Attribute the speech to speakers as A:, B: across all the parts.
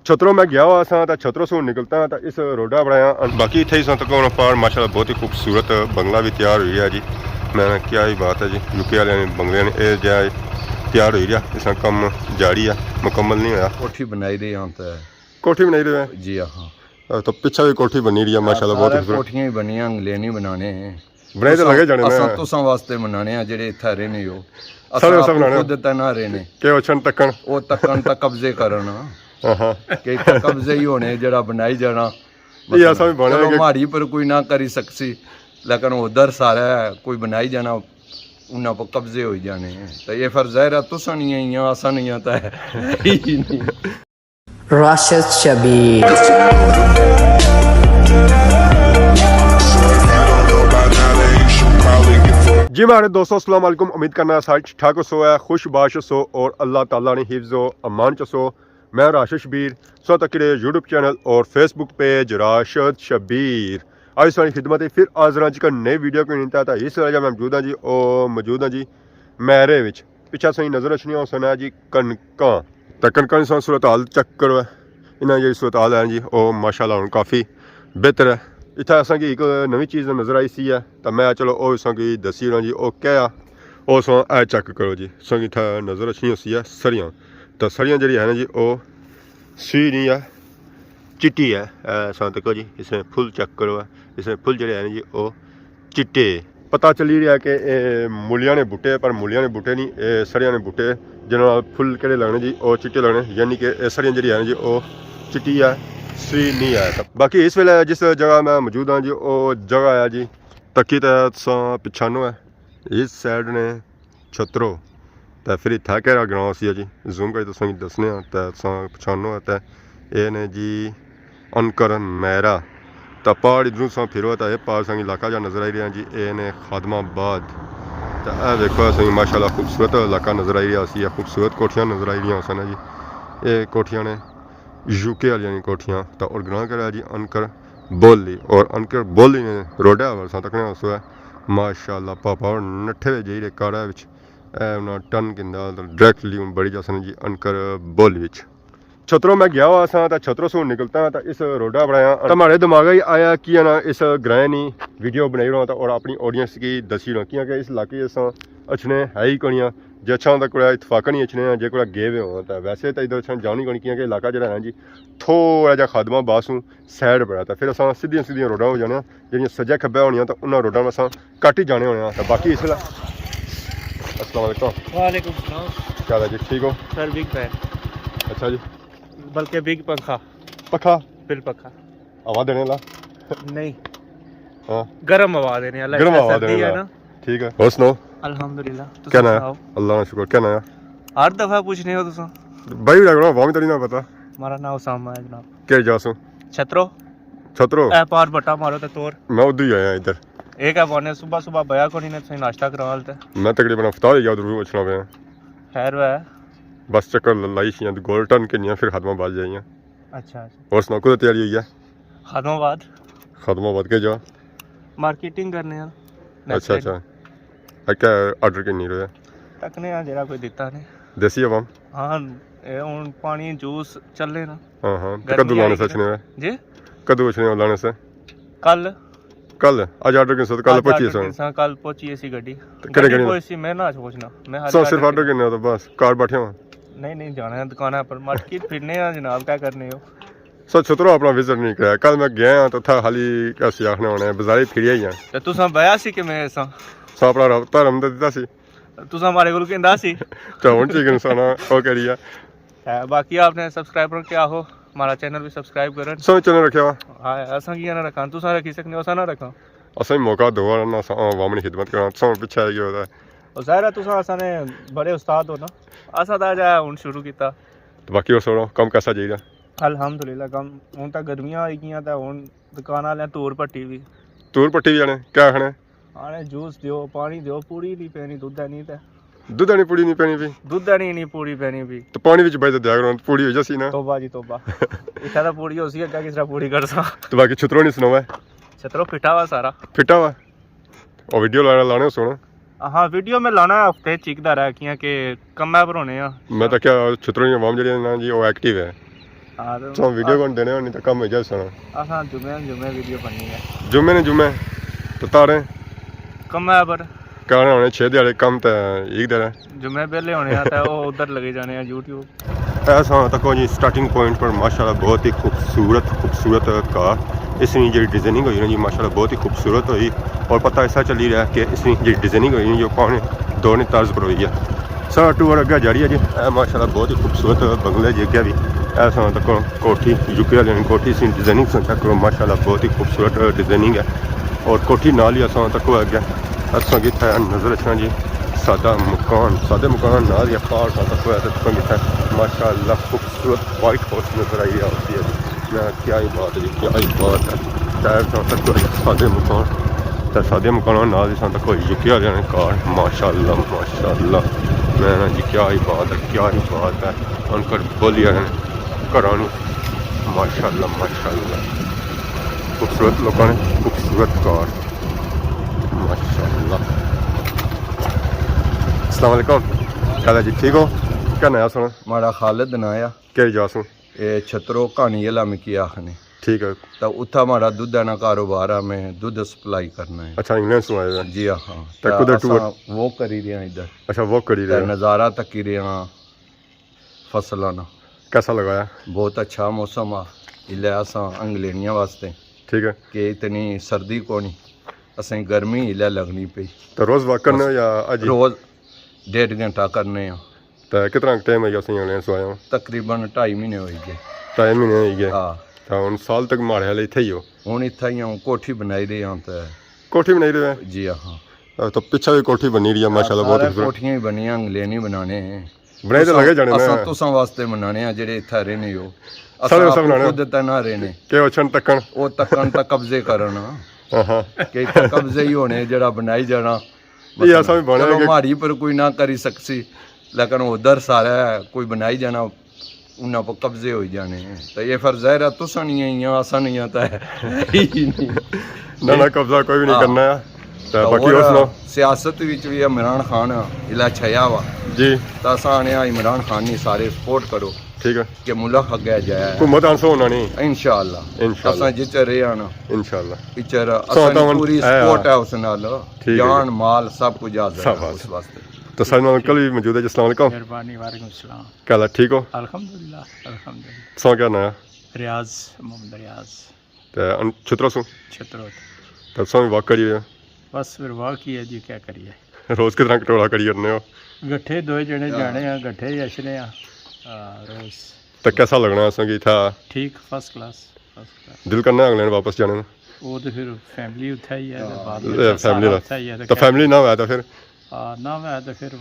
A: छतरों मैं गया हुआ सा छतरों से निकलता तो इस रोडा बनाया बाकी इतने ही सन तक पार माशाल्लाह बहुत ही खूबसूरत बंगला भी तैयार हुई है जी। मैं क्या ही बात है जी यूके वाले ने बंगले ने यह जहा तैयार हुई रहा इस कम जारी है मुकम्मल नहीं होया।
B: कोठी बनाई रही हम तो
A: कोठी बनाई रहे हैं
B: जी हाँ
A: तो पीछे भी कोठी बनी रही है माशाल्लाह बहुत ही
B: कोठियां ही बनियां अंगले नहीं बनाने
A: बनाए तो लगे जाने
B: असां तुसां वास्ते बनाने आ जेड़े इत्थे रहने हो
A: सारे सब बनाने
B: खुद ता ना रहने
A: के ओछन तकन
B: ओ तकन ता कब्जे करना
A: हां
B: के कब्जे ही होने जेड़ा बनाई जाना
A: ये ऐसा भी बने
B: चलो माड़ी पर कोई ना करी सकसी लेकिन उधर सारा कोई बनाई जाना उन्हां पर कब्जे हो जाने तो ये फिर ज़ाहिर तुसां नहीं है या असां नहीं आता है
C: राशिद शबीर
A: जी मेरे दोस्तों अस्सलाम वालेकुम उम्मीद करना सारे ठीक ठाक सो है खुशबाश सो और अल्लाह ताला ने हिफ्ज़ो अमान च सो। मैं राशिद शबीर सो तक यूट्यूब चैनल और फेसबुक पेज राशिद शबीर आज सारी खिदमत फिर हाज़र का नई वीडियो को नहीं था इस वजह मैं मौजूद हाँ जी और मौजूद हाँ जी मैरे विच पिछा सही नज़र रखनी हो सुना जी कनकां तो कनकां की सूरत हाल चेक करो इन्हें जी सूरत हाल है जी और माशाल्लाह हुण काफ़ी बेहतर है। इतना असांगी एक नवी चीज़ नज़र आई सी है तो मैं चलो वो असांगी दसी ओड़ां जी वो क्या उस ए चेक करो जी असांगी इतना नज़र अच्छी सी है सरियां तो सरियां जी है ना जी वो सी नहीं है चिट्टी है असां तको जी इसमें फुल चेक करो इसमें फुल जड़े हैं जी वो चिट्टे पता चली रहा है कि मूलियां ने बूटे पर मूलियां ने बूटे नहीं सरियां ने बूटे जिन्होंने फुल केड़े लगने जी वो चिट्टे लगने यानी कि सरियां जी है जी वो चिट्टी है सी नहीं आया। बाकी इस वेले जिस जगह मैं मौजूद हाँ जी वो जगह है जी तकी तो पिछानो है इस साइड ने छतरो तो फिर इतना केरा ग्रां सी जी जूम कर तुसें दसने तो पिछानो है तो ये ने जी अनकर मैरा तो पहाड़ इधरों सा फिरो तो यह पहाड़ संग इलाका जहाँ नज़र आई रहा जी ये ने खादमाबाद तो यह देखो असें माशाल्लाह खूबसूरत इलाका नज़र आई रहा सी खूबसूरत कोठियां नज़र आई रही सन जी ये कोठियां ने यूके वाली कोठियां तो और ग्रां कर जी अनकर बोली और अनकर बोली ने रोडा वर्षा तकने उस माशाल्लाह पापा और नठे जे काड़ा विच टन किंदा डायरेक्टली बड़ी जासन जी अनकर बोली विच छतरों मैं गया हुआ सा छतरों से निकलता तो इस रोडा बनाया तो हमारे दिमाग ही आया कि ना इस ग्रां नी वीडियो बनाई रहा था और अपनी ऑडियंस की दसी रहा क्योंकि इस इलाके अस अच्छे है ही कोनियां जे अच्छा तक इतफाक नहीं अच्छे जे को गे हो तो वैसे तो इधर अच्छा जानी कोनी क्योंकि इलाका जो है जी थोड़ा जहा खादमाबाद सूँ सैड बड़ा तो फिर अस सीधियां सीधियां रोडां हो जाने जो सज्जा खब्बे होनी तो उन्होंने रोडां में अस घट ही जाने होने तो बाकी इस अस्सलाम
D: वालेकुम सलाम
A: क्या है जी ठीक हो
D: सर बिग फैन
A: अच्छा जी
D: बल्कि बिग पंखा
A: पखा
D: बिल पखा
A: हवा देने ला
D: नहीं
A: हाँ
D: गर्म हवा देने वाला
A: गर्म हवा देने
D: है
A: ला
D: ना
A: ठीक है और सुनाओ
D: अल्हम्दुलिल्लाह
A: क्या ना अल्लाह का शुक्र क्या ना
D: हर दफा पूछने हो तुम
A: भाई भी लगना वामी तो नहीं ना पता
D: हमारा नाम उसामा है जनाब
A: क्या जासू
D: छतरो
A: छतरो
D: ए पार बटा मारो तो तोर
A: मैं उधर ही आया इधर
D: एक है बोने सुबह सुबह बया को नहीं ने नाश्ता करवा लेते
A: मैं तकरीबन अफ्तार ही उधर पूछना पे
D: खैर वह
A: बस चक्कर लाई सी गोल्टन के नहीं फिर खादमाबाद जाइए
D: अच्छा
A: और सुनाओ कुछ तैयारी हुई है
D: खादमाबाद
A: खादमाबाद के जा
D: मार्केटिंग करने हैं
A: अच्छा अच्छा क्या ऑर्डर करनी रहे
D: तकने आ जरा कोई दिता नहीं
A: देसी अवाम
D: हाँ हूँ पानी जूस चले ना
A: हाँ हाँ कद्दू लाने से अच्छे
D: जी
A: कद्दू अच्छे लाने से
D: कल
A: कल आज ऑर्डर करने से कल पहुंची सो
D: कल पहुंची ऐसी गड्डी
A: करे करे
D: कोई सी मैं ना सोचना मैं
A: सो सिर्फ ऑर्डर करने तो बस कार बैठे हो
D: नहीं जाना है दुकान पर मार्केट फिरने हैं जनाब क्या करने हो
A: सो छतरो अपना विजिट नहीं कराया कल मैं गया तो था खाली कैसे आखने होने बाजारी फिरिया ही
D: तो तुसा बया सी कि मैं ऐसा
A: सो अपना रब्ता रम दिता सी
D: तुसा हमारे को कहंदा सी
A: तो हुन ठीक इंसान ओ करिया
D: बाकी आपने सब्सक्राइबर क्या हो हमारा चैनल भी सब्सक्राइब करन
A: सो चैनल रखा
D: हां असा की ना रखा तुसा रखी सकने असा ना रखा
A: असा मौका दो ना अवाम की खिदमत करा सो पीछे आई होता है
D: और ज़ाहिर है तुसा असा ने बड़े उस्ताद हो ना असा दा जा हुन शुरू कीता
A: तो बाकी और सुनो कम कैसा जाइए
D: अल्हम्दुलिल्लाह कम हुन तक गर्मियां आई गईयां ते हुन दुकान वाले तूर पट्टी भी
A: तूर पट्टी भी जाने क्या खाने
D: आने जूस दियो पानी दियो पूरी नहीं पैनी दूध नहीं ते
A: दूध आनी पूरी नहीं पैनी भी
D: दूध नहीं पूरी पैनी भी
A: तो पानी विच बज दिया करो पूरी हो जासी ना
D: तौबा जी तौबा इतना तो पूरी हो सी क्या किस तरह पूरी कर सा
A: तो बाकी छतरो नहीं सुनावा
D: छतरो फिटा हुआ सारा
A: फिटा हुआ और वीडियो लाने सुनो
D: हाँ वीडियो में लाना हफ्ते चिकदा रहा कि कम्मै पर होने
A: मैं तो क्या छतरो अवाम जी ना जी वो एक्टिव है
D: हाँ
A: तो वीडियो कौन देने होनी तो कम हो जाए सुना
D: असां जुमे वीडियो बननी है
A: जुम्मे ने जुम्मे तो तारे
D: कम है पर
A: कहने होने 6 दिहाड़े कम तो एक दिन
D: जुमे पहले होने हैं तो वो उधर लगे जाने हैं यूट्यूब
A: ऐसा तक जी स्टार्टिंग पॉइंट पर माशाल्लाह बहुत ही खूबसूरत कार इसकी जी डिजाइनिंग हुई ना जी माशाल्लाह बहुत ही खूबसूरत हुई और पता ऐसा चली रहा है कि इसकी जी डिजाइनिंग हुई जो पाने दौड़ने तर्ज पर हुई है सारा टूर अगर जारी है जी माशाल्लाह बहुत ही खूबसूरत बंगले जी अगर भी ऐसा तक कोठी यूके वाले कोठी से डिजाइनिंग चेक करो माशाल्लाह बहुत ही खूबसूरत डिजाइनिंग है और कोठी नाल ही असा तक अगर असा कि नज़र अच्छा जी सादा मकान नाल या कार तक है माशाल्लाह खूबसूरत वाइट हाउस नजर आई होती है मैं क्या ही बात है जी क्या ही बात है टायर तक सादे मकान नाल तक यूके वाले कार माशाल्लाह मैं जी क्या ही बात है उनकर बोली घरानी माशाल्लाह खूबसूरत लोगों ने खूबसूरत कार माशाल्लाह। अस्सलाम वालेकुम क्या जी ठीक हो क्या नया सुना
B: माड़ा खालिद नाया
A: क्या जा सुन
B: ये छतरो कहानी वाला मिकी आखने
A: ठीक है
B: तो उत्था माड़ा दुध का कारोबार है मैं दुध सप्लाई करना है
A: अच्छा इंग्लैंड से आए हो
B: जी हाँ
A: तो कुदर टूर
B: वो करी रहे हैं इधर
A: अच्छा वो करी रहे हो
B: नज़ारा तकी रहे हैं फसलों ना
A: कैसा लगाया
B: बहुत अच्छा मौसम आ इल्ले असां अंगलेनिया वास्ते
A: ठीक है
B: कि इतनी सर्दी को नहीं असें गर्मी इल्ले लगनी पई
A: तो रोज़ वॉक करना या अज
B: रोज़ 1.5 घंटा करने हैं
A: तो कितना टाइम है असें इंग्लैंड से आए हो
B: तकरीबन 2.5 महीने हो गए
A: टाइम ही नहीं है
B: हाँ
A: तो हम साल तक मारे हाल इतने ही हो
B: हूँ इतना ही हूँ कोठी बनाई रही हूँ तो
A: कोठी बनाई रहे
B: जी हाँ
A: तो पीछे भी कोठी बनी रही है माशाल्लाह बहुत
B: सारे
A: खूबसूरत
B: कोठियां ही बनियां अंगलेनी बनाने हैं
A: बनाए तो लगे जाने
B: असां
A: ना
B: तुसां वास्ते बनाने हैं जेड़े इत्थे रहने हो
A: सारे
B: असां
A: सब बनाने
B: खुद ते ना रहने
A: के ओछन तकन
B: वो तकन तक कब्जे करन
A: हाँ
B: कि इत्थे कब्जे ही होने जेड़ा बनाई जाना
A: ये ऐसा भी बने
B: चलो माड़ी पर कोई ना करी सकसी लेकिन उधर सारा कोई बनाई जाना उन्हां पर कब्जे हो जाने हैं तो ये फिर ज़ाहिर है तुसां नहीं है या असां नहीं आता है
A: ना कब्जा कोई भी नहीं करना है तो बाकी और सुनाओ
B: सियासत विच भी इमरान खान इला छया वा
A: जी
B: तो असां आने इमरान खान नी सारे सपोर्ट करो
A: ठीक है
B: कि मुल्क अग्गे जाए
A: हुकूमत आंसो होना नहीं
B: इंशाअल्लाह असां जिच्चर रहे ना
A: इंशाल्लाह
B: इचर असां पूरी सपोर्ट है उस नाल
A: है।
B: जान माल सब कुछ हाजिर
A: सब
B: है
A: हाजिर।
B: उस वास्ते
A: तो साइड में अंकल भी मौजूद है जी अस्सलाम वालेकुम
D: मेहरबानी वालेकुम सलाम
A: क्या हाल है ठीक हो
D: अल्हम्दुलिल्लाह
A: सो क्या नया
D: रियाज मोहम्मद रियाज
A: तो छुतरो सो
D: छतरोत
A: तो सो वॉक करिए
D: बस फिर वाह की है जी क्या करिए
A: रोज़ कितना कटोरा करी करने हो
D: गट्ठे दो जने जाने हैं गट्ठे जचने हैं रोज
A: तो कैसा लगना है संगीत था
D: ठीक फर्स्ट क्लास
A: दिल करना है इंग्लैंड वापस जाने में
D: वो तो फिर फैमिली उत्थे ही है ते बाद
A: फैमिली
D: सारा उत्थे ही है
A: तो फैमिली ना हुआ तो फिर
D: ना मैं तो फिर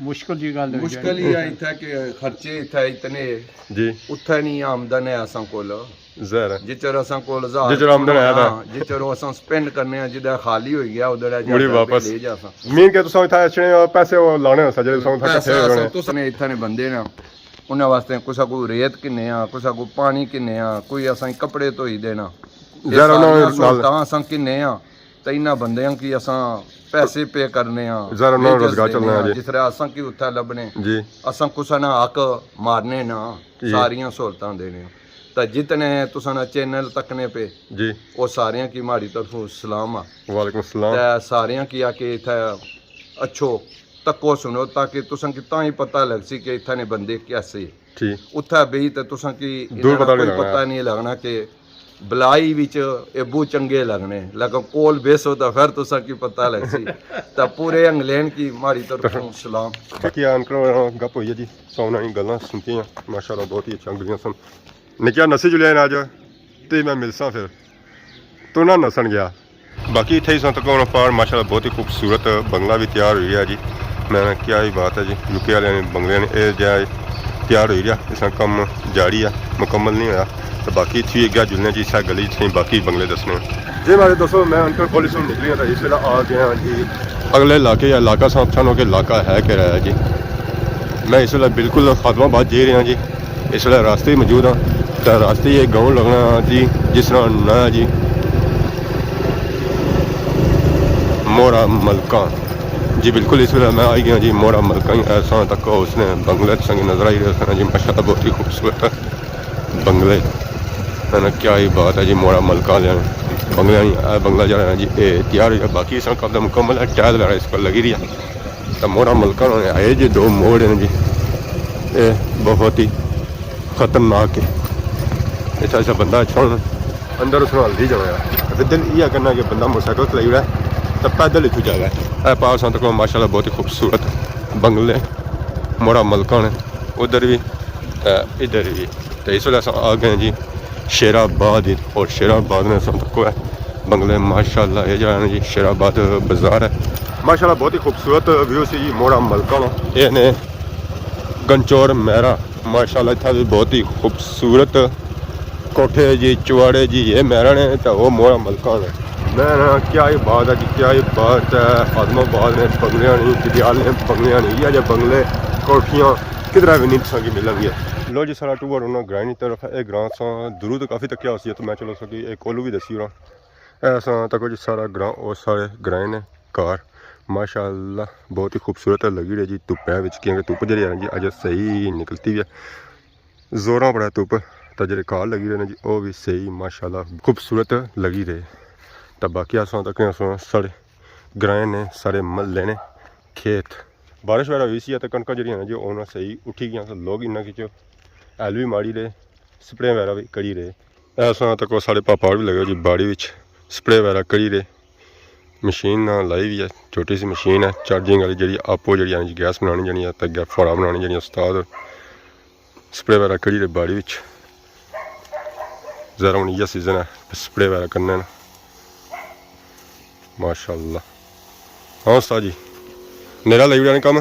D: मुश्किल जी गल हो
B: मुश्किल ही है इत्थे कि खर्चे इत्थे इतने
A: जी
B: उत्थे नहीं आमदन है असां कोल
A: जहर है
B: जिचर असां कोल
A: जिचर आमदन है था।
B: जिचर असां स्पेंड करने जिदा खाली हो गया उधर
A: मुड़ी वापस।
B: ले जा असां
A: मीन के तुम इतना अच्छे पैसे वो लाने हो सजे तुम
B: पैसा
A: इकट्ठे
B: असां
A: होने
B: तुसने इत्थे ने बंदे ना उन्हें वास्ते कुसा को रेत किन्ने आ कुसा को पानी किन्ने आ कोई असां कपड़े धोई देना
A: जहर उन्होंने नाल
B: तां असां किन्ने आ ते इन्हां बंदेयां की असां पैसे पे करने आ
A: जहर उन्होंने
B: wages
A: रोजगार
B: देने
A: चलना है
B: आ,
A: जी
B: जिस तरह असां की उत्थे लभने
A: जी
B: असां कुसा ना हक मारने ना
A: जी।
B: सारियां सहूलतां देने तो जितने तुसां ना चैनल तकने पे
A: जी
B: वो सारियां की माड़ी तरफों सलाम आ
A: वालेकुम सलाम
B: ते सारियां की आके इत्थे अच्छो तक्को सुनो ताकि तुसां की तां ही पता लग सी कि इत्थे ने बंदे कैसे
A: ठीक
B: उत्थे बेही ते तुसां की
A: दूर
B: इन्हां
A: पता
B: दा
A: नहीं
B: कोई
A: लगना।
B: पता नहीं लगना कि बलाई विच एबू चंगे लगने लेकिन कोल बेसो तो फिर तुसां की पता लग सी तो पूरे इंग्लैंड की माड़ी तरफों सलाम
A: बाकी अंकल गप हुई है जी सोना ही गल्लां सुनती हैं माशाल्लाह बहुत ही अच्छा गलियां सन निक्किया नसी जुलिया अज ते मैं मिलसा फिर तू ना नसन गया बाकी इत्थे ही संत कौन पार माशाल्लाह बहुत ही खूबसूरत बंगला भी तैयार हुई है जी मैं क्या ही बात है जी यूके वाले ने बंगले ने यह जहा तैयार हुई रहा इसका कम जारी है मुकम्मल नहीं होया तो बाकी इतनी अगर जुलने जी इस गली थे बाकी बंगले दसने जी मेरे दोस्तों मैं अंकल पुलिस में निकली था इस वेला आ गया जी अगले इलाके या इलाका सामने के इलाका है कि रहा है जी मैं इस वेला बिल्कुल खादमाबाद जा रहा जी इस वेला रास्ते ही मौजूद हाँ तो रास्ते ये गाँव लगना जी जिस तरह ना जी मोरा मलका जी बिल्कुल इस वेला मैं आई गया जी मोरा मलका ही ऐसा तक उसने बंगले संग नजर आई रहा जी माशाल्लाह बहुत ही खूबसूरत बंगले है ना, क्या ही बात है जी। मोड़ा मलका लिया बंगला नहीं बंगला जो है जी ये तैयार है, बाकी इसका कब मुकम्मल है। टाइल वगैरह इस पर लगी रही है। तो मोड़ा मलका उन्होंने आए जी, 2 मोड़ हैं जी, ये बहुत ही खतरनाक है। ऐसा ऐसा बंदा अच्छा अंदर उसने हल्दी जाया तो दिल ये करना कि बंदा मोटरसाइकिल चलाई रहा है तो पैदल इतू जाएगा। पास संत को माशाल्लाह बहुत ही खूबसूरत बंगले मोड़ा मलका ने, उधर भी इधर भी। तो इस वेले आ गए जी शेराबाद, और शेराबाद में संत को है बंगले माशाल्लाह। ये जो है जी शेराबाद बाजार है माशाल्लाह, बहुत ही खूबसूरत व्यू से जी मोड़ा मलका ये ने गंचौर मेरा माशाल्लाह। इतना भी बहुत ही खूबसूरत कोठे जी चुवाड़े जी ये मेरा ने, तो वो मोड़ा मलका ने। मैं ना क्या ही बात है जी, क्या ही बात है। आदमाबाद ने बंगलियां नहीं, जदियाल ने बंगलियां नहीं, या जो बंगले कोठियाँ किधर भी नहीं संगी मिलेंगे। लो जी सारा टूर होना ग्रां की तरफ है। ग्रां सा दूर तो काफ़ी तक होती है, तो मैं चलो सकी एक कोलू भी दसी रहा ऐसा तक जी सारा ग्रां और सारे ग्रां ने कार माशाल्लाह बहुत ही खूबसूरत लगी रही जी। धुप्पै क्योंकि धुप्प जी है जी अज सही निकलती है, जोरां बड़ा धुप्प। तो जो कार लगी रहे जी वो भी सही माशाल्लाह खूबसूरत लगी रहे। तो बाकी अस तक साढ़े ग्रां ने सारे महल्ले ने खेत बारिश वगैरह हुई सी, तो कणक जी जी उन्होंने सही उठी गई। तो लोग इन्ना कि हैल भी माड़ी रहे, स्प्रे वगैरह भी करी रहे। ऐसा तक साढ़े पापा भी लगे जी बाड़ी में स्प्रे वगैरह करी रहे। मशीन लाई भी है, छोटी सी मशीन है चार्जिंग वाली जी, आपो जी गैस बनानी जानी है, तो फड़ा बनानी जानी उस्ताद स्प्रे वगैरह करी रहे बाड़ी में। ज़रा हूँ इयै सीजन है स्प्रे वगैरह करने न माशाल्लाह। हाँ उस्ताद जी मेरा लगी जाने कम।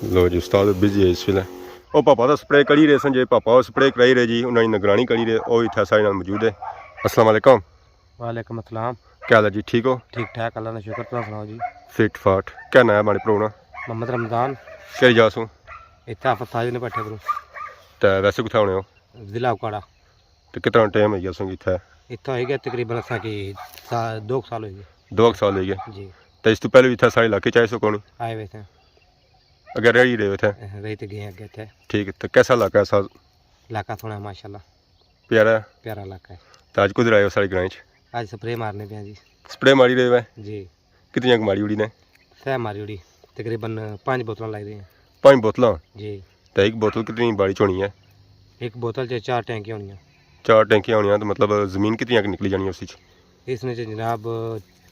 A: लो जी उस्ताद बिजी है इस वेले। वो पापा तो स्प्रे करी रहे सन जी, पापा स्प्रे कराई रहे जी, उन्होंने निगरानी करी रहे। वो इतना सारे नाल मौजूद है। अस्सलाम वालेकुम।
D: वालेकुम अस्सलाम।
A: क्या हाल है जी, ठीक हो?
D: ठीक ठाक अल्लाह ने शुक्र, तुम सुनाओ जी।
A: फिट फाट क्या नाम है हमारे प्रोना?
D: मोहम्मद रमजान।
A: केड़ी जासू?
D: इतना आप साज ने पट्टे करो
A: तो वैसे कुछ होने हो
D: जिला उकाड़ा।
A: तो कितना टाइम है गया संगी इतना?
D: इतना हो गया तकरीबन असा कि 2 साल हो गए
A: 2 साल हो गए
D: जी।
A: तो इस तो पहले भी इतना सारे इलाके चाहे सो कौन
D: आए हुए थे,
A: अगर रह ही रहे थे?
D: रही तो गए अगे थे।
A: ठीक है, तो कैसा इलाका है? साल
D: इलाका थोड़ा माशाल्लाह
A: प्यारा है।
D: प्यारा इलाका है।
A: तो आज कुछ आए हो सारे ग्रां?
D: आज स्प्रे मारने पे हैं जी।
A: स्प्रे मारी रहे हुए
D: जी
A: कितनी मारी उड़ी ने?
D: सह मारी उड़ी तकरीबन 5 बोतल लाई रही हैं
A: 5 बोतल।
D: जी।
A: तो एक बोतल कितनी बाड़ी च होनी है?
D: एक बोतल से 4 टैंकियाँ होनी
A: 4 टैंकियाँ होनी, तो मतलब जमीन कितनी निकली जानी है उस
D: इसमें से जनाब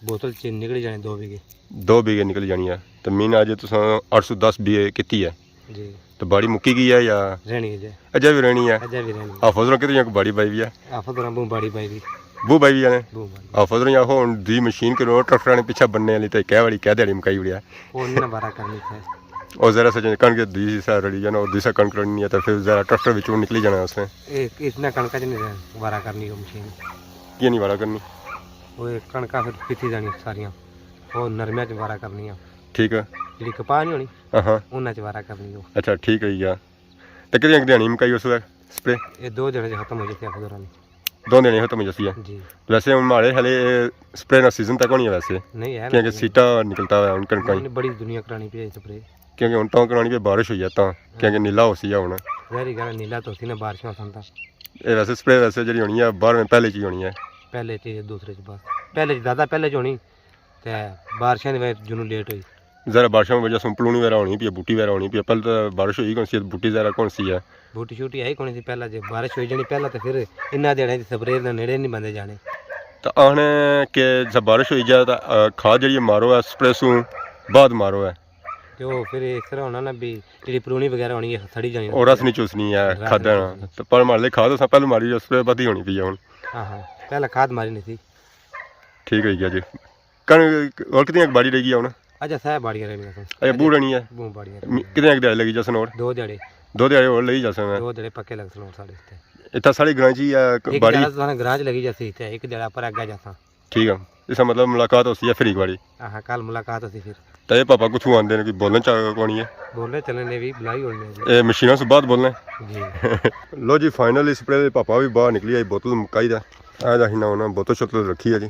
D: बोतल च निकली जाने 2 बीघे।
A: 2 बीघे निकली जानी है। तो मीन अज तुस 810 बीघे की है,
D: जी।
A: तो बाड़ी मुक्की गई है या
D: रहनी है जी,
A: अजय भी रहनी है?
D: अजय भी रहनी है।
A: हाफज कितनी बाड़ी बाई भी है?
D: आफत बू बाड़ी पाई भी
A: बू बाई भी है
D: बू बाड़ी
A: हाफज हो दी मशीन करो ट्रैक्टर ने पीछे बनने वाली, तो कह वाली कह दिहाड़ी मुकाई उड़िया
D: वो नहीं ना बारा करनी थे।
A: और जरा से कणक दी सा रड़ी जाना और दूसरा कणक रड़नी है, तो फिर जरा ट्रैक्टर बिचों निकली जाना उसने।
D: इतना कणका च नहीं बारा करनी वो मशीन,
A: की नहीं वारा करनी?
D: वो कणका फिर पिथी जानी सारियां, वो नरमिया च बारा करनी।
A: ठीक है,
D: जी कपा नहीं होनी
A: हाँ
D: उन्हें च बारा करनी वो।
A: अच्छा ठीक है यार। तो कितनी दिहाड़ी मुकाई उस वक्त स्प्रे?
D: ये 2 जने खत्म हो जाते हैं दौरान
A: 2 दिन खत्म हो जाती है।
D: जी।
A: वैसे हमारे हले स्प्रे ना सीजन तक होनी है वैसे,
D: नहीं है
A: क्योंकि सीटा निकलता है उन कणक
D: बड़ी दुनिया करानी पे स्प्रे,
A: क्योंकि हूँ तो करानी पे बारिश हुई है तो क्योंकि नीला हो सी है हूँ।
D: जहरी गल नीला तो सी ने बारिशों संता
A: ये वैसे स्प्रे वैसे जी होनी है 12 में पहले चीज होनी है।
D: पहले चीज दूसरे च बस पहले ज़्यादा पहले च होनी, तो बारिशों की वजह जुनू लेट हुई।
A: जरा बारिशों में वजह सुंपलूनी वगैरह होनी पी, बूटी वगैरह होनी पी। पहले तो बारिश हुई कौन सी, बूटी जरा कौन सी है?
D: बूटी शूटी आई कौन सी पहला, जो बारिश हो जानी पहला तो फिर इन्ना देने स्प्रे नेड़े नहीं बंदे जाने।
A: तो आने के जब बारिश हुई जाए तो खाद जी मारो है स्प्रे सू बाद मारो है,
D: तो फिर इस तरह होना ना भी जी पुरानी वगैरह होनी है सड़ी जानी
A: और रस नहीं चूसनी है खादा ना। तो पर मान ले खाद पहले मारी स्प्रे बाद ही होनी पी है हूँ।
D: हाँ हाँ पहला खाद मारी नहीं थी।
A: ठीक है जी। कणक और कितनी बाड़ी रह गई हूँ?
D: अच्छा सह बाड़ियाँ रहनी
A: अच्छा बू रहनी है।
D: बू बाड़ियाँ
A: कितने दिहाड़ी लगी जसन और?
D: 2 जड़े
A: 2 दिहाड़ी और लगी जसन
D: 2 जड़े पक्के लग सन साढ़े
A: इतना सारी ग्रां जी है
D: एक
A: बाड़ी?
D: जड़ा तो ग्रां च लगी जैसे थे, एक जड़ा पर आगे जाता।
A: ठीक है, इसका मतलब मुलाकात होती है फ्री बाड़ी।
D: हाँ कल मुलाकात होती फिर।
A: तो ये पापा कुछ आते हैं कि बोलना चाह कौन है?
D: बोलने चलने भी बुलाई होनी है
A: ये मशीनों से बाद बोलना
D: जी।
A: लो जी फाइनली स्प्रे पापा भी बाहर निकली आई, बोतल मुकाई दा आज अं ना होना बोतल शोतल रखी है जी,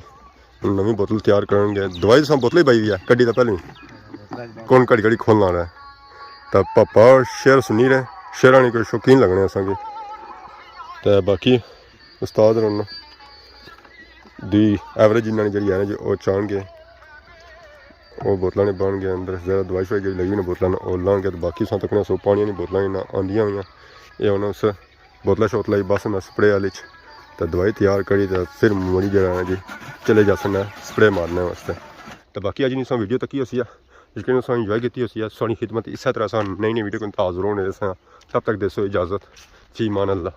A: नवी बोतल तैयार करेंगे। दवाई तो बोतल ही पाई हुई है कड्डी तो पहले कौन घड़ी घड़ी खोलना रहा है। तो पापा शेर सुनी रहे, शेरा नहीं कोई शौकीन लगने असा तो बाकी उस्ताद रन दी एवरेज इन्होंने जी है ना जी वो चाहन गए वो बोतलों ने बन गए अंदर ज़्यादा दवाई शवाई जी लगी ना बोतलों वो लान गए तो बाकी सौ तक सो पानी नहीं बोतलें ना आंदियां हुई ये उन्हें उस बोतल शोतल बस ना स्प्रे वाले तो दवाई तैयार करी तो फिर मुड़ी जरा है जी चले जा सकना स्प्रे मारने वास्ते तो बाकी अज नहीं सौ वीडियो तक ही उसी जिसके सौ इंजॉय की उसी सोनी खिदमत इस तरह नई नई वीडियो को हाजिर होने तब तक देसो इजाज़त फी मान अल्लाह।